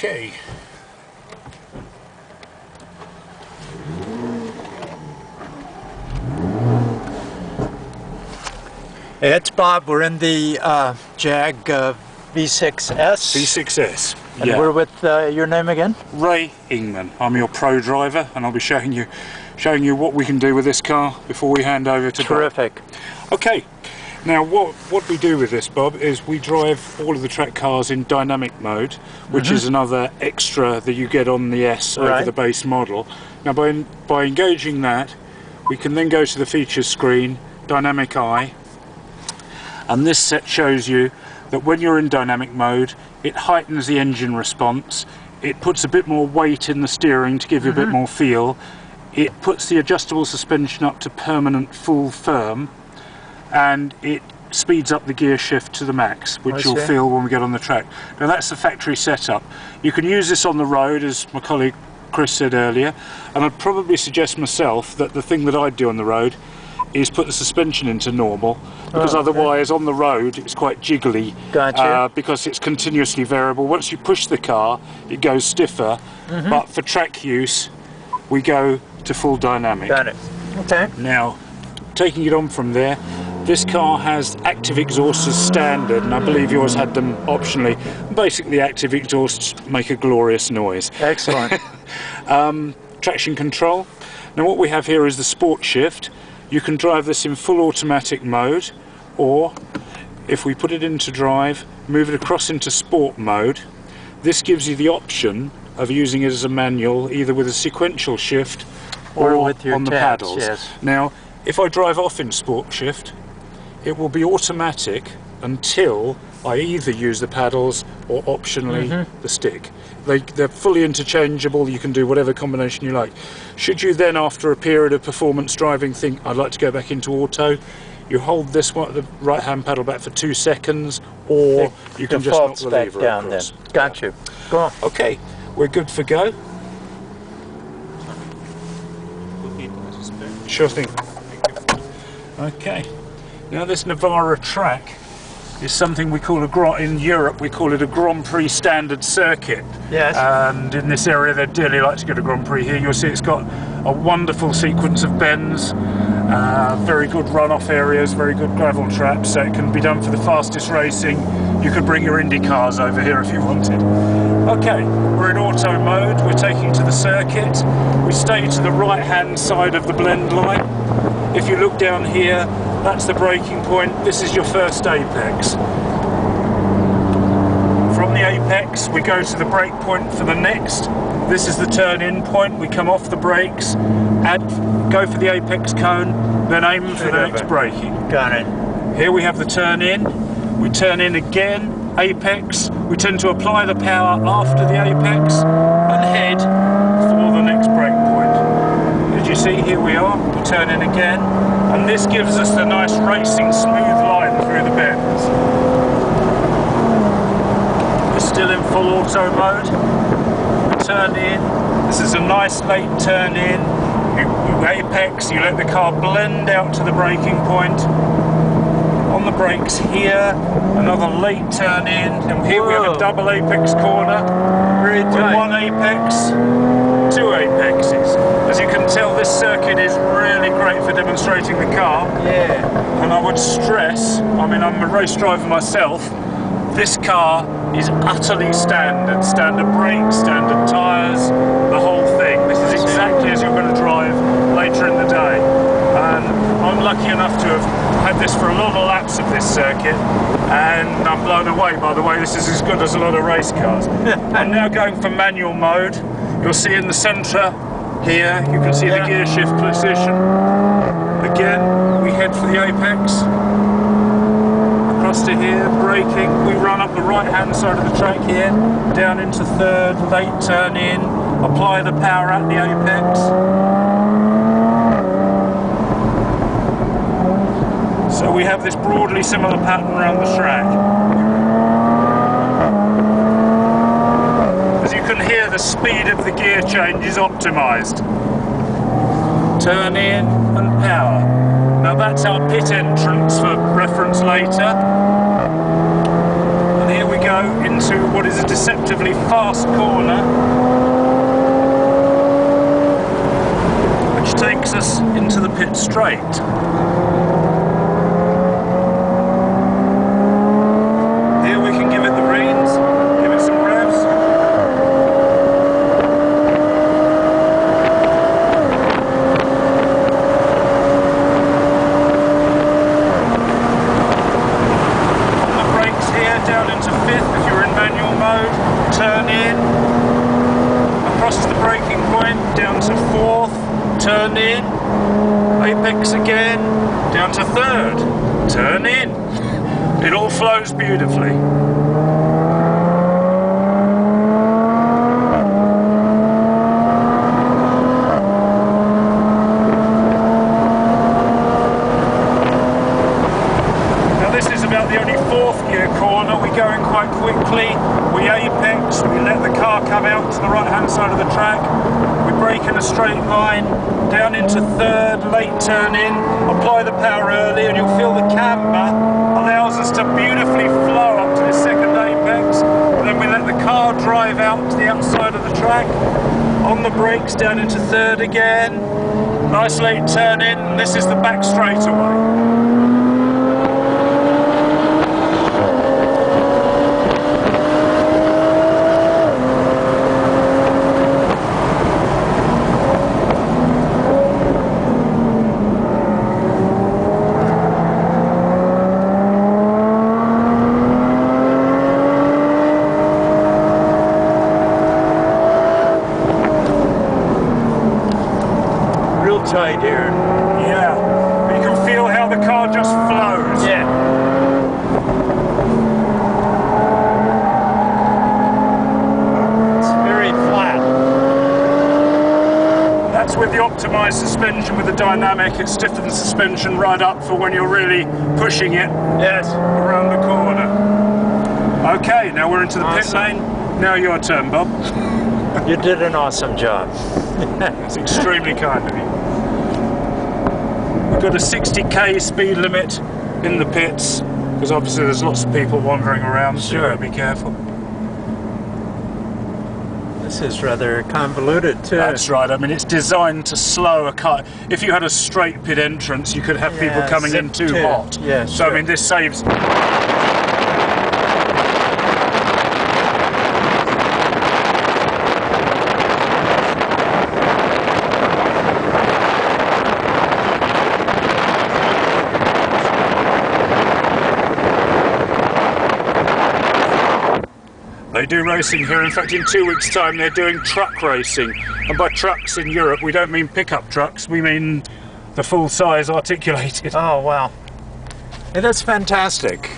Okay. Hey, it's Bob. We're in the Jag V6S. V6S. And yeah. we're with your name again? Ray Ingman. I'm your pro driver, and I'll be showing you what we can do with this car before we hand over to Terrific. Bob. Okay. Now what we do with this, Bob, is we drive all of the track cars in dynamic mode, which is another extra that you get on the S over the base model. Now by engaging that, we can then go to the features screen, Dynamic Eye, and this set shows you that when you're in dynamic mode, it heightens the engine response, it puts a bit more weight in the steering to give you a bit more feel, it puts the adjustable suspension up to permanent full firm, and it speeds up the gear shift to the max, which you'll feel when we get on the track. Now that's the factory setup. You can use this on the road, as my colleague Chris said earlier, and I'd probably suggest myself that the thing that I'd do on the road is put the suspension into normal, because otherwise on the road it's quite jiggly. Gotcha. Because it's continuously variable. Once you push the car it goes stiffer, but for track use we go to full dynamic. Got it. Okay. Now taking it on from there, this car has active exhausts as standard, and I believe yours had them optionally. Basically active exhausts make a glorious noise. Excellent. Traction control. Now what we have here is the sport shift. You can drive this in full automatic mode, or if we put it into drive, move it across into sport mode. This gives you the option of using it as a manual, either with a sequential shift or with your on the tabs, paddles. yes. Now if I drive off in sport shift, it will be automatic until I either use the paddles or optionally the stick. They're fully interchangeable, you can do whatever combination you like. Should you then, after a period of performance driving, think I'd like to go back into auto, you hold this one, the right hand pedal back for 2 seconds, or you can just knock the lever down across. then. Got you. Go on. Okay, we're good for go. Sure thing. Okay, now this Navarre track is something we call in Europe we call it a Grand Prix standard circuit. Yes. And in this area they'd dearly like to get a Grand Prix here. You'll see it's got a wonderful sequence of bends, very good runoff areas, very good gravel traps, so it can be done for the fastest racing. You could bring your Indy cars over here if you wanted. Okay, we're in auto mode, we're taking to the circuit. We stay to the right hand side of the blend line. If you look down here, that's the braking point. This is your first apex. From the apex we go to the brake point for the next. This is the turn in point. We come off the brakes, go for the apex cone, then aim for the next braking. Got it. Here we have the turn in. We turn in again, apex. We tend to apply the power after the apex and head for the next brake point. Did you see? Here we are. We turn in again, and this gives us the nice racing smooth line through the bends. We're still in full auto mode. We turn in. This is a nice late turn in. You apex, you let the car blend out to the braking point. On the brakes here, another late turn in, and here we have a double apex corner. With one apex, 2 apexes. As you can tell, this circuit is really great for demonstrating the car. Yeah. And I would stress, I mean, I'm a race driver myself, this car is utterly standard. Standard brakes, standard tyres, the whole thing. This is exactly as you're going to drive later in the day. And I'm lucky enough to have had this for a lot of laps of this circuit, and I'm blown away by the way this is as good as a lot of race cars. I'm now going for manual mode. You'll see in the centre here, you can see the gear shift position. Again, we head for the apex. Across to here, braking. We run up the right hand side of the track here, down into third, late turn in, apply the power at the apex. So we have this broadly similar pattern around the track. As you can hear, the speed of the gear change is optimised. Turn in and power. Now that's our pit entrance for reference later. And here we go in into what is a deceptively fast corner, which takes us into the pit straight. Here we can give it the reins, give it some revs. On the brakes here, down into fifth if you're in manual mode, turn in. Across to the braking point, down to fourth, turn in. Apex again, down to third, turn in. It all flows beautifully. Now this is about the only fourth gear corner. We go in quite quickly, we apex, we let the car come out to the right hand side of the track, we brake in a straight line, down into third, late turn in, apply the power early, and you'll feel the camber allows us to beautifully flow up to the second apex. And then we let the car drive out to the outside of the track, on the brakes, down into third again, nice late turn in, and this is the back straightaway. Tight here. Yeah, you can feel how the car just flows. Yeah. It's very flat. That's with the optimized suspension with the dynamic. It stiffens the suspension right up for when you're really pushing it around the corner. Okay, now we're into the pit lane. Now your turn, Bob. You did an awesome job. It's extremely kind of you. We've got a 60k speed limit in the pits, because obviously there's lots of people wandering around, so sure. Be careful. This is rather convoluted too. That's right, I mean it's designed to slow a car. If you had a straight pit entrance, you could have people coming in too hot. Yeah, so I mean this saves... They do racing here. In fact, in 2 weeks' time, they're doing truck racing. And by trucks in Europe, we don't mean pickup trucks. We mean the full-size articulated. Oh, wow. Hey, that's fantastic.